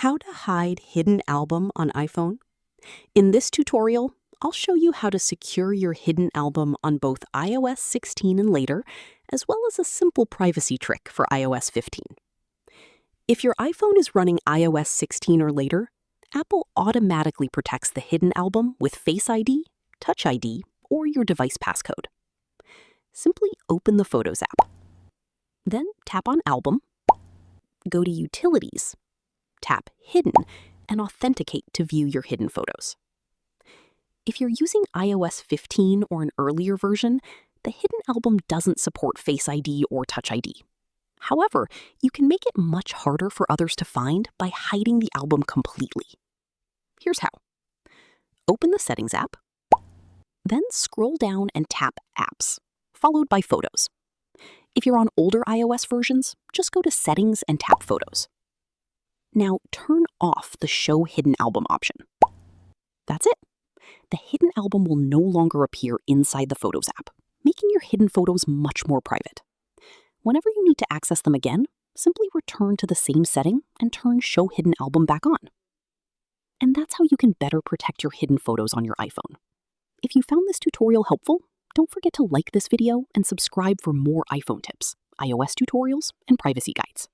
How to hide hidden album on iPhone. In this tutorial, I'll show you how to secure your hidden album on both iOS 16 and later, as well as a simple privacy trick for iOS 15. If your iPhone is running iOS 16 or later, Apple automatically protects the hidden album with Face ID, Touch ID, or your device passcode. Simply open the Photos app. Then tap on Album, go to Utilities, tap Hidden, and authenticate to view your hidden photos. If you're using iOS 15 or an earlier version, the hidden album doesn't support Face ID or Touch ID. However, you can make it much harder for others to find by hiding the album completely. Here's how. Open the Settings app, then scroll down and tap Apps, followed by Photos. If you're on older iOS versions, just go to Settings and tap Photos. Now turn off the Show Hidden Album option. That's it. The hidden album will no longer appear inside the Photos app, making your hidden photos much more private. Whenever you need to access them again, simply return to the same setting and turn Show Hidden Album back on. And that's how you can better protect your hidden photos on your iPhone. If you found this tutorial helpful, don't forget to like this video and subscribe for more iPhone tips, iOS tutorials, and privacy guides.